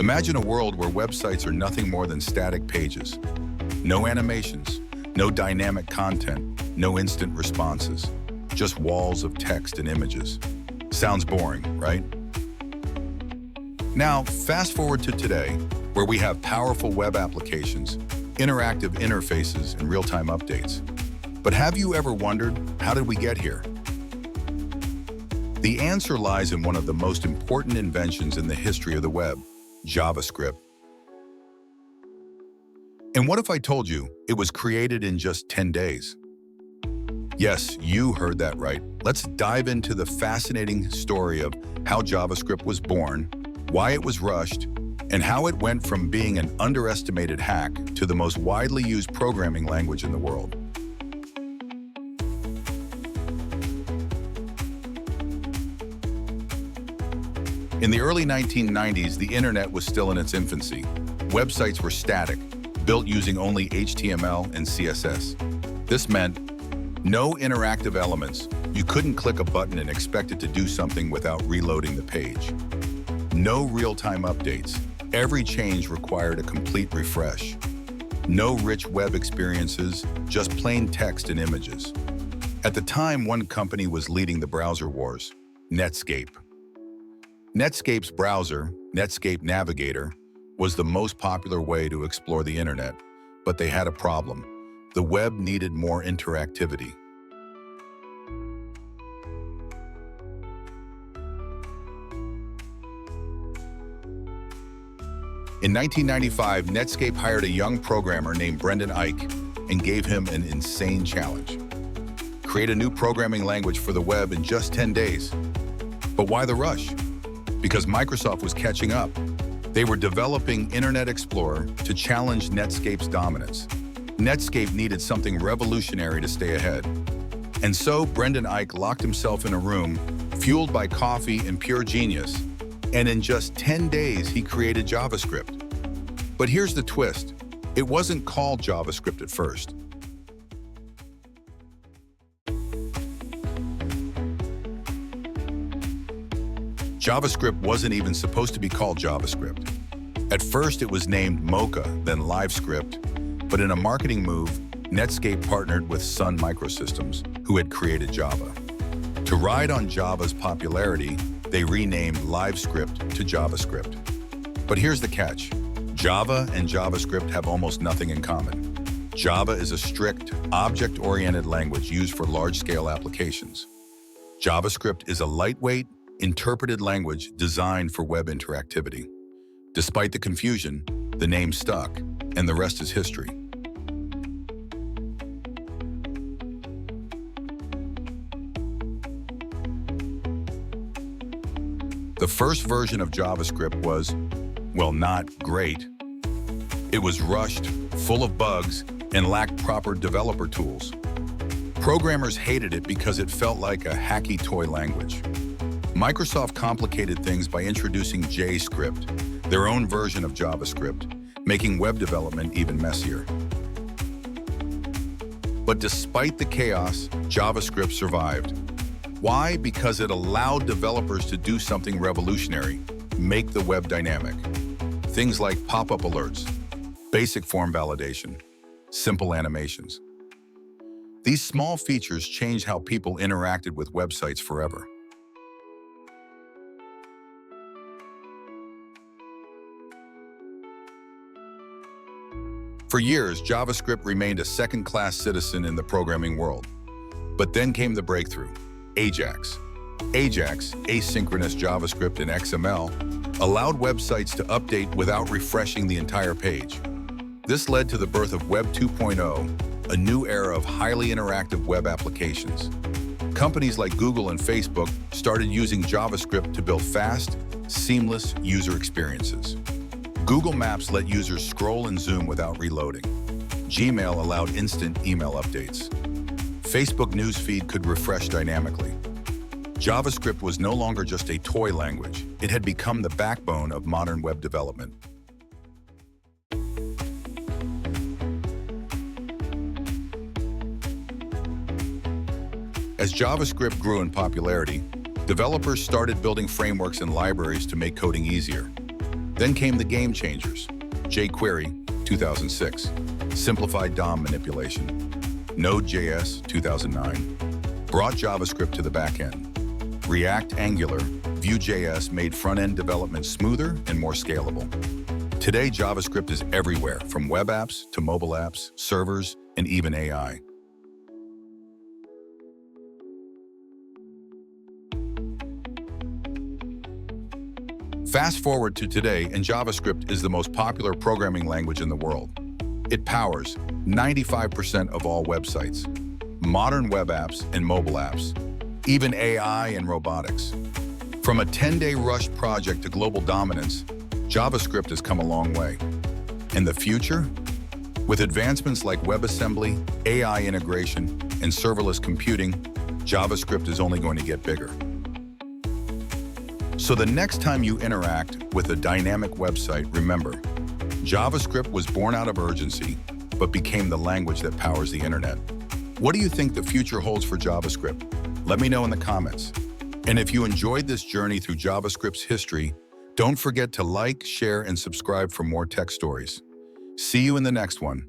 Imagine a world where websites are nothing more than static pages. No animations, no dynamic content, no instant responses. Just walls of text and images. Sounds boring, right? Now, fast forward to today, where we have powerful web applications, interactive interfaces, and real-time updates. But have you ever wondered, how did we get here? The answer lies in one of the most important inventions in the history of the web, JavaScript. And what if I told you it was created in just 10 days? Yes, you heard that right. Let's dive into the fascinating story of how JavaScript was born, why it was rushed, and how it went from being an underestimated hack to the most widely used programming language in the world. In the early 1990s, the internet was still in its infancy. Websites were static, built using only HTML and CSS. This meant no interactive elements. You couldn't click a button and expect it to do something without reloading the page. No real-time updates. Every change required a complete refresh. No rich web experiences, just plain text and images. At the time, one company was leading the browser wars, Netscape. Netscape's browser, Netscape Navigator, was the most popular way to explore the internet, but they had a problem. The web needed more interactivity. In 1995, Netscape hired a young programmer named Brendan Eich and gave him an insane challenge. Create a new programming language for the web in just 10 days. But why the rush? Because Microsoft was catching up. They were developing Internet Explorer to challenge Netscape's dominance. Netscape needed something revolutionary to stay ahead. And so Brendan Eich locked himself in a room, fueled by coffee and pure genius, and in just 10 days he created JavaScript. But here's the twist. It wasn't called JavaScript at first. JavaScript wasn't even supposed to be called JavaScript. At first, it was named Mocha, then LiveScript, but in a marketing move, Netscape partnered with Sun Microsystems, who had created Java. To ride on Java's popularity, they renamed LiveScript to JavaScript. But here's the catch. Java and JavaScript have almost nothing in common. Java is a strict, object-oriented language used for large-scale applications. JavaScript is a lightweight, interpreted language designed for web interactivity. Despite the confusion, the name stuck, and the rest is history. The first version of JavaScript was, well, not great. It was rushed, full of bugs, and lacked proper developer tools. Programmers hated it because it felt like a hacky toy language. Microsoft complicated things by introducing JScript, their own version of JavaScript, making web development even messier. But despite the chaos, JavaScript survived. Why? Because it allowed developers to do something revolutionary, make the web dynamic. Things like pop-up alerts, basic form validation, simple animations. These small features changed how people interacted with websites forever. For years, JavaScript remained a second-class citizen in the programming world. But then came the breakthrough, AJAX. AJAX, asynchronous JavaScript in XML, allowed websites to update without refreshing the entire page. This led to the birth of Web 2.0, a new era of highly interactive web applications. Companies like Google and Facebook started using JavaScript to build fast, seamless user experiences. Google Maps let users scroll and zoom without reloading. Gmail allowed instant email updates. Facebook newsfeed could refresh dynamically. JavaScript was no longer just a toy language. It had become the backbone of modern web development. As JavaScript grew in popularity, developers started building frameworks and libraries to make coding easier. Then came the game changers. jQuery, 2006. Simplified DOM manipulation. Node.js, 2009. Brought JavaScript to the backend. React, Angular, Vue.js made front-end development smoother and more scalable. Today, JavaScript is everywhere, from web apps to mobile apps, servers, and even AI. Fast forward to today, and JavaScript is the most popular programming language in the world. It powers 95% of all websites, modern web apps and mobile apps, even AI and robotics. From a 10-day rush project to global dominance, JavaScript has come a long way. In the future, with advancements like WebAssembly, AI integration, and serverless computing, JavaScript is only going to get bigger. So the next time you interact with a dynamic website, remember, JavaScript was born out of urgency, but became the language that powers the internet. What do you think the future holds for JavaScript? Let me know in the comments. And if you enjoyed this journey through JavaScript's history, don't forget to like, share, and subscribe for more tech stories. See you in the next one.